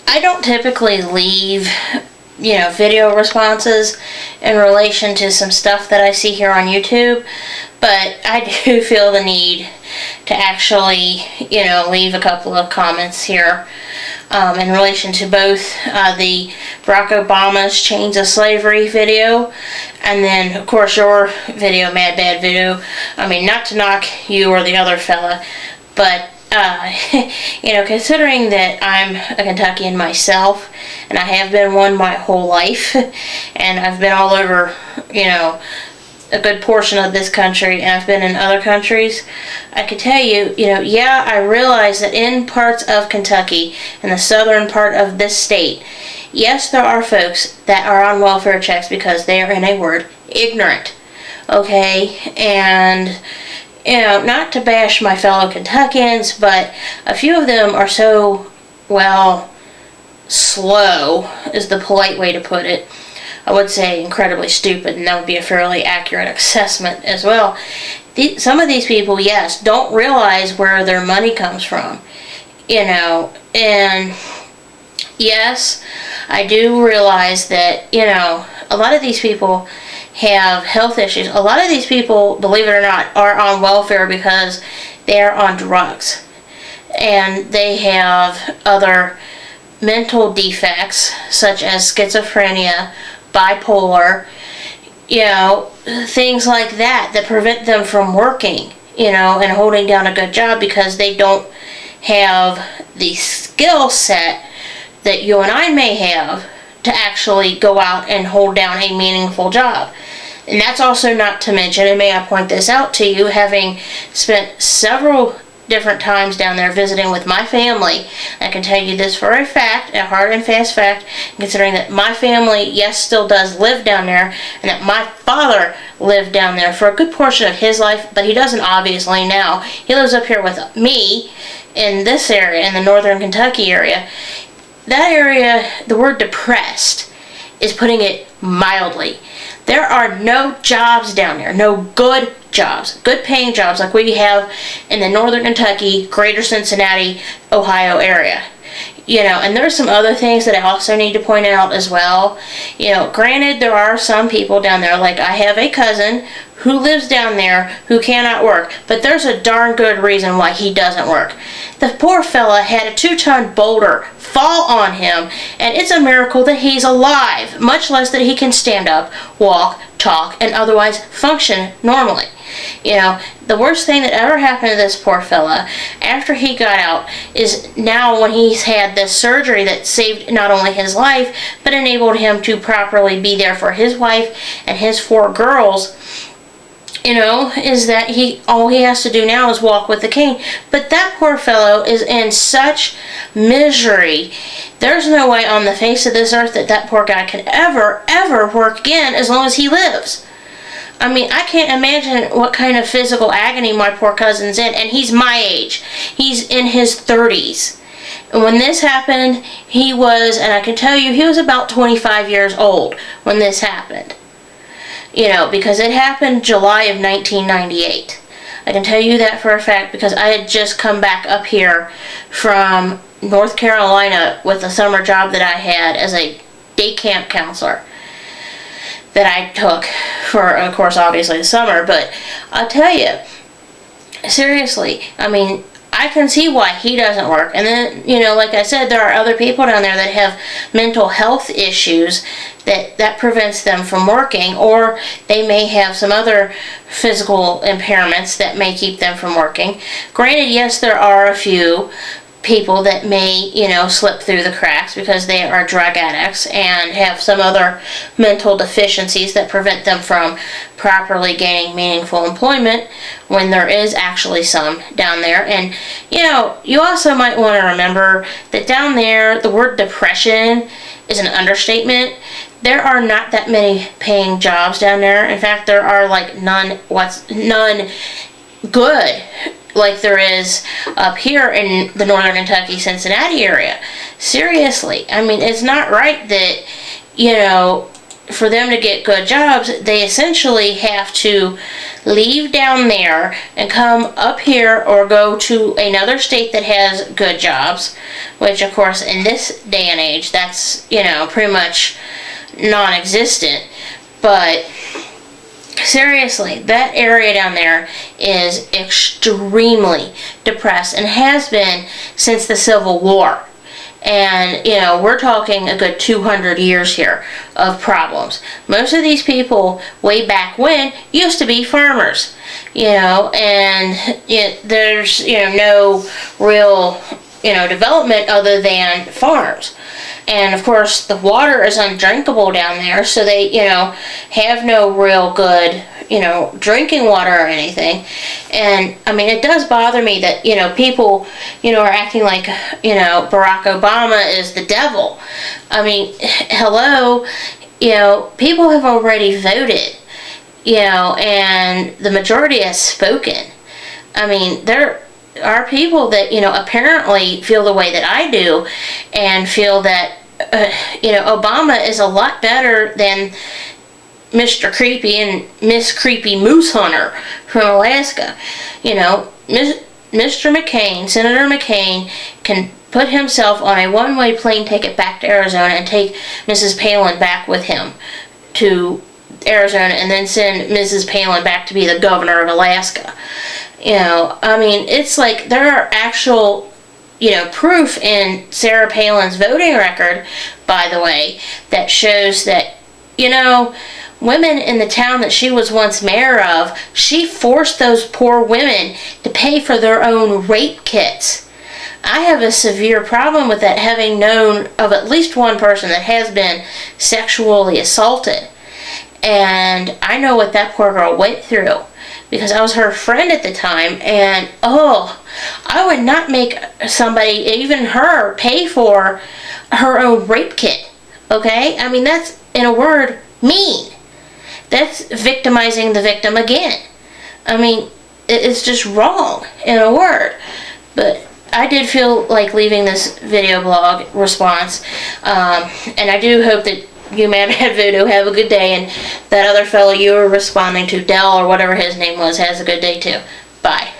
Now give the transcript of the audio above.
I don't typically leave, video responses in relation to some stuff that I see here on YouTube, but I do feel the need to actually, leave a couple of comments here in relation to both the Barack Obama's Chains of Slavery video, and then, of course, your video, MadBadVoodoo. I mean, not to knock you or the other fella, but considering that I'm a Kentuckian myself, and I have been one my whole life, and I've been all over, a good portion of this country, and I've been in other countries, I could tell you, yeah, I realize that in parts of Kentucky, in the southern part of this state, yes, there are folks that are on welfare checks because they are, in a word, ignorant, okay, and not to bash my fellow Kentuckians, but a few of them are so, slow is the polite way to put it. I would say incredibly stupid, and that would be a fairly accurate assessment as well. Some of these people, yes, don't realize where their money comes from, and yes, I do realize that, a lot of these people have health issues. A lot of these people, believe it or not, are on welfare because they are on drugs. And they have other mental defects, such as schizophrenia, bipolar, things like that prevent them from working, and holding down a good job because they don't have the skill set that you and I may have to actually go out and hold down a meaningful job. And that's also not to mention, and may I point this out to you, having spent several different times down there visiting with my family, I can tell you this for a fact, a hard and fast fact, considering that my family, yes, still does live down there, and that my father lived down there for a good portion of his life, but he doesn't obviously now. He lives up here with me in this area, in the northern Kentucky area. That area, the word depressed is putting it mildly. There are no jobs down there, no good jobs, good paying jobs like we have in the northern Kentucky, greater Cincinnati, Ohio area. And there's some other things that I also need to point out as well. Granted, there are some people down there, like I have a cousin who lives down there who cannot work, but there's a darn good reason why he doesn't work. The poor fella had a 2-ton boulder fall on him, and it's a miracle that he's alive, much less that he can stand up, walk, talk, and otherwise function normally. The worst thing that ever happened to this poor fella after he got out is now when he's had this surgery that saved not only his life, but enabled him to properly be there for his wife and his 4 girls, is that all he has to do now is walk with the cane. But that poor fellow is in such misery. There's no way on the face of this earth that poor guy can ever work again as long as he lives. I mean, I can't imagine what kind of physical agony my poor cousin's in, and he's my age. He's in his 30s. And when this happened, he was, and I can tell you, he was about 25 years old when this happened. Because it happened July of 1998. I can tell you that for a fact because I had just come back up here from North Carolina with a summer job that I had as a day camp counselor that I took for, of course, obviously the summer. But I'll tell you, seriously, I mean, I can see why he doesn't work. And then, like I said, there are other people down there that have mental health issues that prevents them from working, or they may have some other physical impairments that may keep them from working. Granted, yes, there are a few people that may, slip through the cracks because they are drug addicts and have some other mental deficiencies that prevent them from properly gaining meaningful employment when there is actually some down there. And, you also might want to remember that down there, the word depression is an understatement. There are not that many paying jobs down there. In fact, there are none good like there is up here in the northern Kentucky, Cincinnati area. Seriously, I mean, it's not right that, for them to get good jobs, they essentially have to leave down there and come up here or go to another state that has good jobs, which of course in this day and age, that's, pretty much non-existent. But seriously, that area down there is extremely depressed and has been since the Civil War. And, we're talking a good 200 years here of problems. Most of these people, way back when, used to be farmers, and there's, no real, development other than farms. And, of course, the water is undrinkable down there, so they, have no real good, drinking water or anything. And, it does bother me that, people, are acting like, Barack Obama is the devil. Hello, people have already voted, and the majority has spoken. There are people that, apparently feel the way that I do and feel that, Obama is a lot better than Mr. Creepy and Miss Creepy Moose Hunter from Alaska. Mr. McCain, Senator McCain, can put himself on a one-way plane ticket back to Arizona and take Mrs. Palin back with him to Arizona and then send Mrs. Palin back to be the governor of Alaska. It's like there are actual, proof in Sarah Palin's voting record, by the way, that shows that, women in the town that she was once mayor of, she forced those poor women to pay for their own rape kits. I have a severe problem with that, having known of at least one person that has been sexually assaulted. And I know what that poor girl went through, because I was her friend at the time, and I would not make somebody, even her, pay for her own rape kit, okay? That's, in a word, mean. That's victimizing the victim again. It's just wrong, in a word. But I did feel like leaving this video blog response, and I do hope that you, MadBadVoodoo, have a good day, and that other fellow you were responding to, Dell or whatever his name was, has a good day too. Bye.